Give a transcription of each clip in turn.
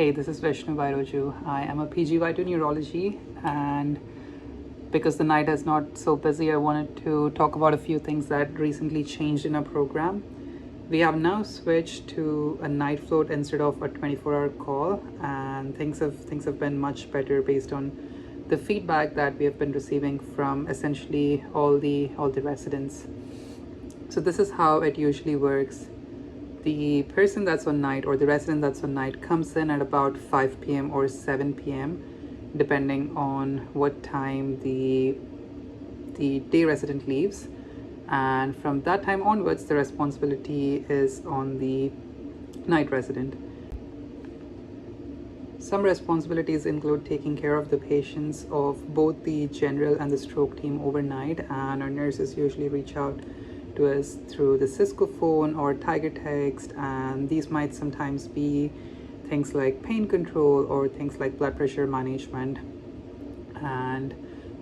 Hey, this is Vishnu Vairoju. I am a PGY2 Neurology, and because the night is not so busy, I wanted to talk about a few things that recently changed in our program. We have now switched to a night float instead of a 24-hour call, and things have been much better based on the feedback that we have been receiving from essentially all the residents. So this is how it usually works. The person that's on night, or the resident that's on night, comes in at about 5 p.m. or 7 p.m. depending on what time the day resident leaves, and from that time onwards the responsibility is on the night resident. Some responsibilities include taking care of the patients of both the general and the stroke team overnight, and our nurses usually reach out to us through the Cisco phone or Tiger text, and these might sometimes be things like pain control or things like blood pressure management. And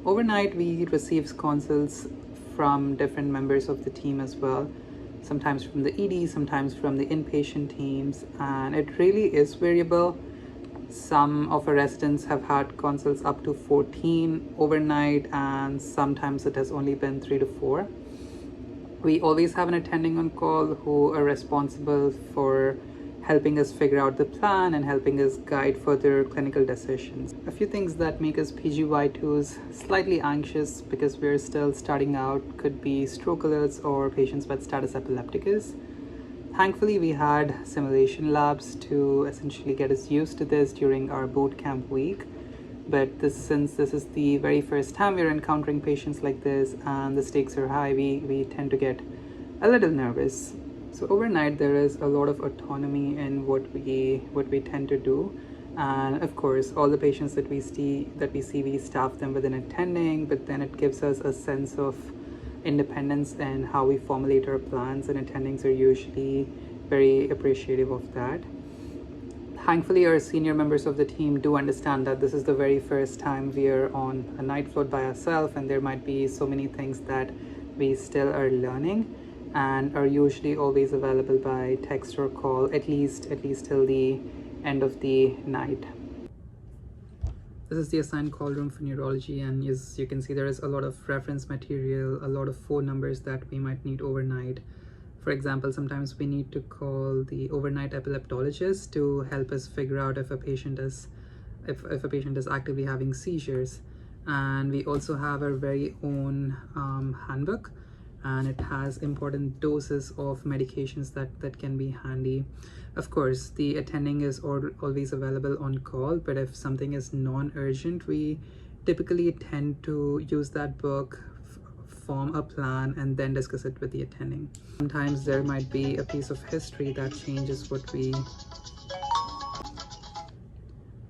overnight we receive consults from different members of the team as well, sometimes from the ED, sometimes from the inpatient teams, and it really is variable. Some of our residents have had consults up to 14 overnight, and sometimes it has only been 3 to 4. We always have an attending on call who are responsible for helping us figure out the plan and helping us guide further clinical decisions. A few things that make us PGY2s slightly anxious because we're still starting out could be stroke alerts or patients with status epilepticus. Thankfully, we had simulation labs to essentially get us used to this during our boot camp week. But since this is the very first time we're encountering patients like this and the stakes are high, we tend to get a little nervous. So overnight there is a lot of autonomy in what we tend to do, and of course all the patients that we see we staff them with an attending, but then it gives us a sense of independence in how we formulate our plans, and attendings are usually very appreciative of that. Thankfully, our senior members of the team do understand that this is the very first time we are on a night float by ourselves, and there might be so many things that we still are learning, and are usually always available by text or call, at least till the end of the night. This is the assigned call room for neurology, and as you can see, there is a lot of reference material, a lot of phone numbers that we might need overnight. For example, sometimes we need to call the overnight epileptologist to help us figure out if a patient is actively having seizures. And we also have our very own handbook, and it has important doses of medications that can be handy. Of course, the attending is always available on call, but if something is non-urgent, we typically tend to use that book, form a plan, and then discuss it with the attending. Sometimes there might be a piece of history that changes what we...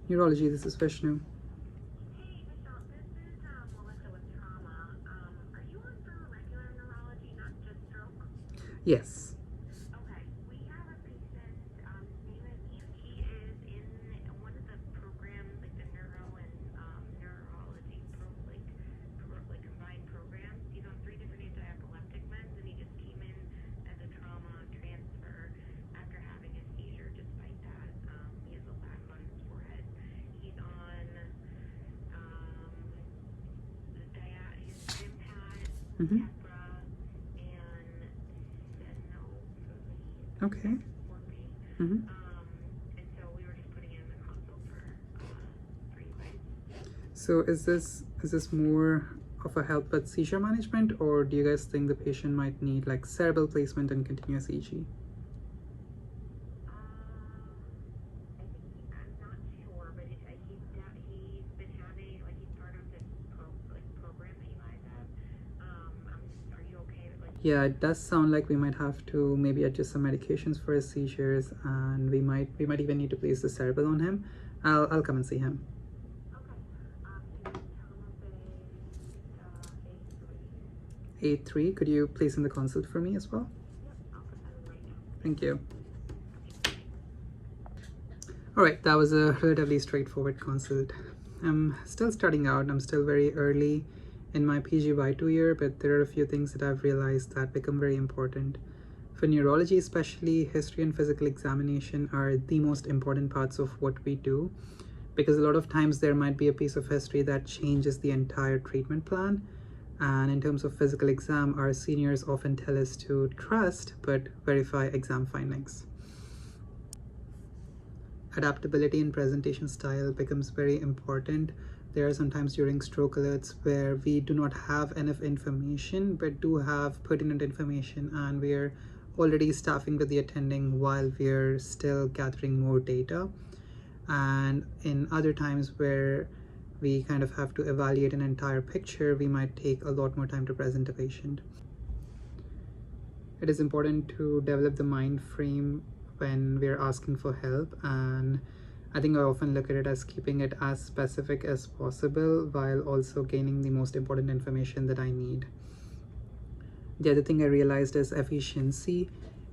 Neurology, this is Vishnu. Hey, Michelle, this is Melissa with trauma. Are you on for regular neurology, not just stroke? Yes. Okay, we have a patient, his name is Ian. He is in one of the programs, like the neuro and neurology combined programs. He's on 3 different anti-epileptic meds, and he just came in as a trauma transfer after having a seizure. Despite that, he has a lab on his forehead. He's on his gym pad, Mm-hmm. Tepra, and Senno. Okay. Mm-hmm. And so we were just putting it in the console for you guys. So is this more of a help with seizure management, or do you guys think the patient might need like cerebral placement and continuous EG? I'm not sure, but he's been having, like, he's part of this program that you guys have. Are you okay with, like... Yeah, it does sound like we might have to maybe adjust some medications for his seizures, and we might even need to place the cerebral on him. I'll come and see him. Okay. He's A3, could you place in the consult for me as well? Yep, I'll put that in right now. Thank you. All right, that was a relatively straightforward consult. I'm still starting out. I'm still very early in my PGY2 year, but there are a few things that I've realized that become very important. For neurology especially, history and physical examination are the most important parts of what we do, because a lot of times there might be a piece of history that changes the entire treatment plan. And in terms of physical exam, our seniors often tell us to trust but verify exam findings. Adaptability in presentation style becomes very important. There are sometimes during stroke alerts where we do not have enough information but do have pertinent information, and we're already staffing with the attending while we're still gathering more data. And in other times where we kind of have to evaluate an entire picture, we might take a lot more time to present a patient. It is important to develop the mind frame when we're asking for help, and I think I often look at it as keeping it as specific as possible while also gaining the most important information that I need. The other thing I realized is efficiency.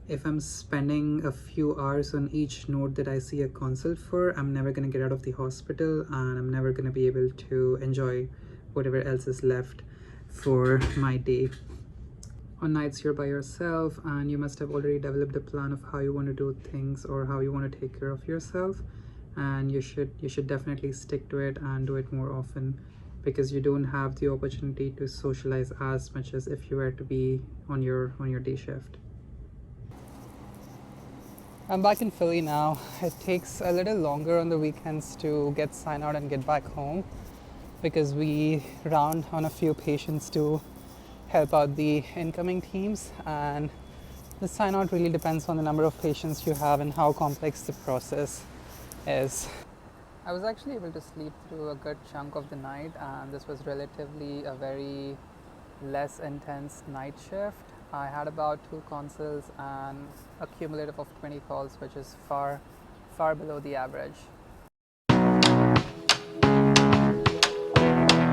If I'm spending a few hours on each note that I see a consult for, I'm never going to get out of the hospital, and I'm never going to be able to enjoy whatever else is left for my day. On nights you're by yourself and you must have already developed a plan of how you want to do things or how you want to take care of yourself, and you should definitely stick to it and do it more often, because you don't have the opportunity to socialize as much as if you were to be on your day shift. I'm back in Philly now. It takes a little longer on the weekends to get sign out and get back home, because we round on a few patients to help out the incoming teams, and the sign out really depends on the number of patients you have and how complex the process is. I was actually able to sleep through a good chunk of the night, and this was relatively a very less intense night shift. I had about 2 consults and a cumulative of 20 calls, which is far below the average.